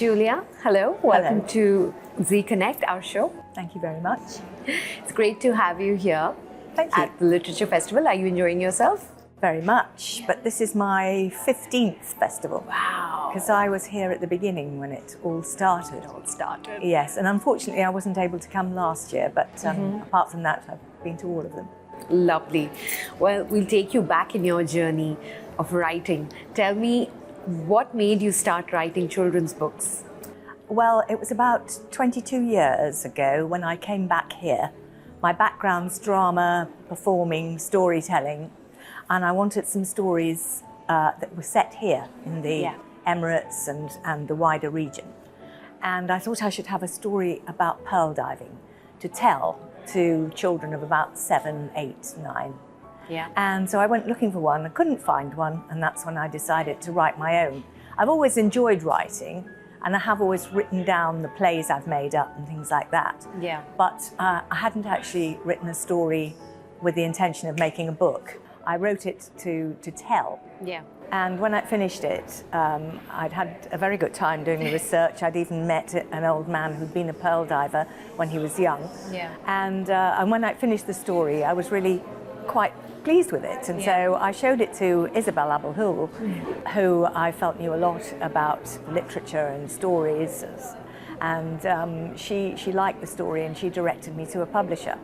Julia, hello. Welcome Hello. to Z Connect, our show. Thank you very much. It's great to have you here Thank you. at the Literature Festival. Are you enjoying yourself? Very much. But this is my 15th festival. Wow. Because I was here at the beginning when it all started. Yes, and unfortunately I wasn't able to come last year, but apart from that, I've been to all of them. Lovely. Well, we'll take you back in your journey of writing. Tell me, what made you start writing children's books? Well, it was about 22 years ago when I came back here. My background's drama, performing, storytelling, and I wanted some stories that were set here in the Emirates and the wider region. And I thought I should have a story about pearl diving to tell to children of about 7, 8, 9. Yeah. And so I went looking for one, I couldn't find one, and that's when I decided to write my own. I've always enjoyed writing, and I have always written down the plays I've made up and things like that. Yeah. But I hadn't actually written a story with the intention of making a book. I wrote it to tell. Yeah. And when I finished it, I'd had a very good time doing the research. I'd even met an old man who'd been a pearl diver when he was young. Yeah. And when I finished the story, I was really quite pleased with it. And so I showed it to Isabel Abulhul, who I felt knew a lot about literature and stories. And she liked the story and she directed me to a publisher.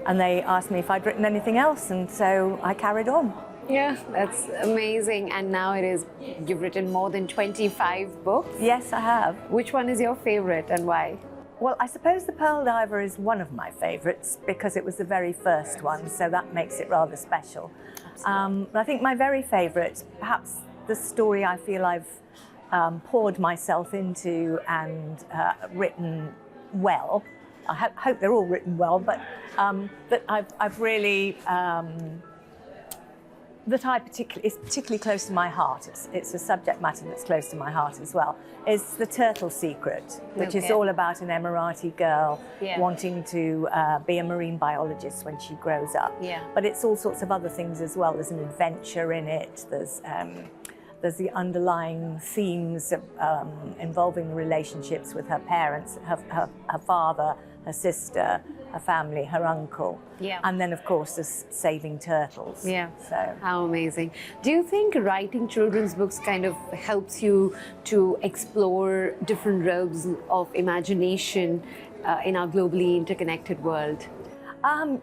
And they asked me if I'd written anything else, and so I carried on. Yeah, that's amazing. And now you've written more than 25 books. Yes, I have. Which one is your favorite and why? Well, I suppose The Pearl Diver is one of my favourites because it was the very first one, so that makes it rather special. But I think my very favourite, perhaps the story I feel I've poured myself into and written well. I hope they're all written well, but that I've really is particularly close to my heart. It's a subject matter that's close to my heart as well. Is The Turtle Secret, which is all about an Emirati girl wanting to be a marine biologist when she grows up. Yeah. But it's all sorts of other things as well. There's an adventure in it. There's the underlying themes involving the relationships with her parents, her father, her sister, her family, her uncle. Yeah. And then, of course, there's saving turtles. Yeah. So. How amazing. Do you think writing children's books kind of helps you to explore different realms of imagination in our globally interconnected world?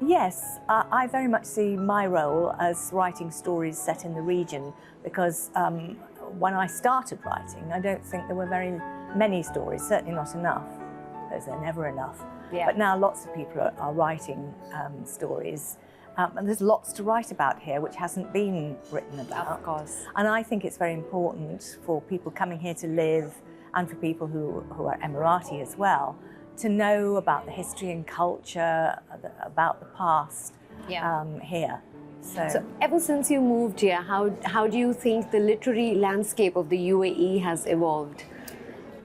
Yes, I very much see my role as writing stories set in the region because when I started writing, I don't think there were very many stories, certainly not enough, because they're never enough. Yeah. But now lots of people are writing stories, and there's lots to write about here which hasn't been written about. Of course. And I think it's very important for people coming here to live and for people who are Emirati as well, to know about the history and culture, about the past here. So ever since you moved here, how do you think the literary landscape of the UAE has evolved?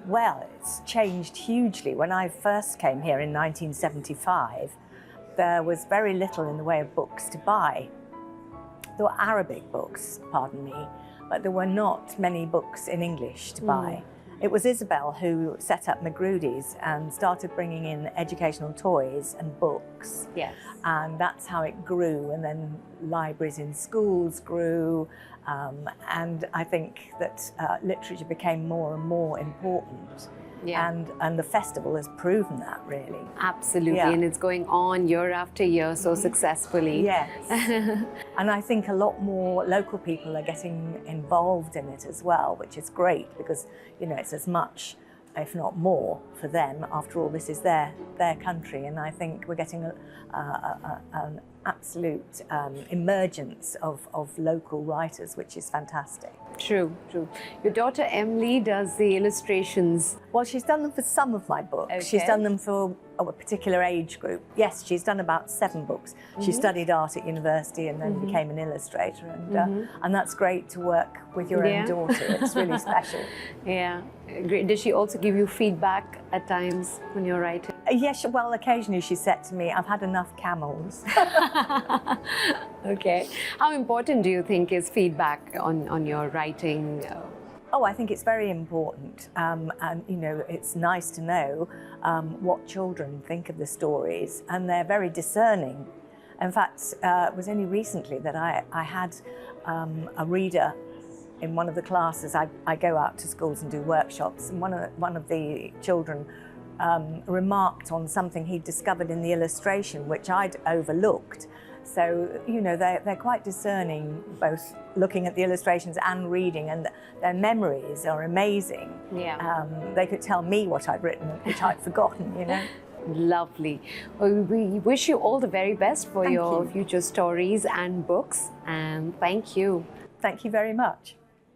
Well, it's changed hugely. When I first came here in 1975, there was very little in the way of books to buy. There were Arabic books, pardon me, but there were not many books in English to buy. It was Isabel who set up Magrudi's and started bringing in educational toys and books. Yes. And that's how it grew. And then libraries in schools grew. And I think that literature became more and more important. Yeah. And the festival has proven that, really. Absolutely. Yeah. And it's going on year after year so successfully. Yes. And I think a lot more local people are getting involved in it as well, which is great because, you know, it's as much, if not more, for them. After all, this is their country. And I think we're getting an absolute emergence of local writers, which is fantastic. True, true. Your daughter Emily does the illustrations. Well, she's done them for some of my books. Okay. She's done them for a particular age group. Yes, she's done about 7 books. She studied art at university and then became an illustrator. And that's great to work with your own daughter. It's really special. Yeah, great. Does she also give you feedback at times when you're writing? Yes, well, occasionally she said to me, I've had enough camels. Okay. How important do you think is feedback on your writing? Oh, I think it's very important, and you know, it's nice to know what children think of the stories, and they're very discerning. In fact, it was only recently that I had a reader in one of the classes. I go out to schools and do workshops, and one of the children remarked on something he'd discovered in the illustration, which I'd overlooked. So, you know, they're quite discerning, both looking at the illustrations and reading, and their memories are amazing. Yeah. They could tell me what I'd written, which I'd forgotten, you know. Lovely. Well, we wish you all the very best for Thank your you. future stories and books, and thank you. Thank you very much.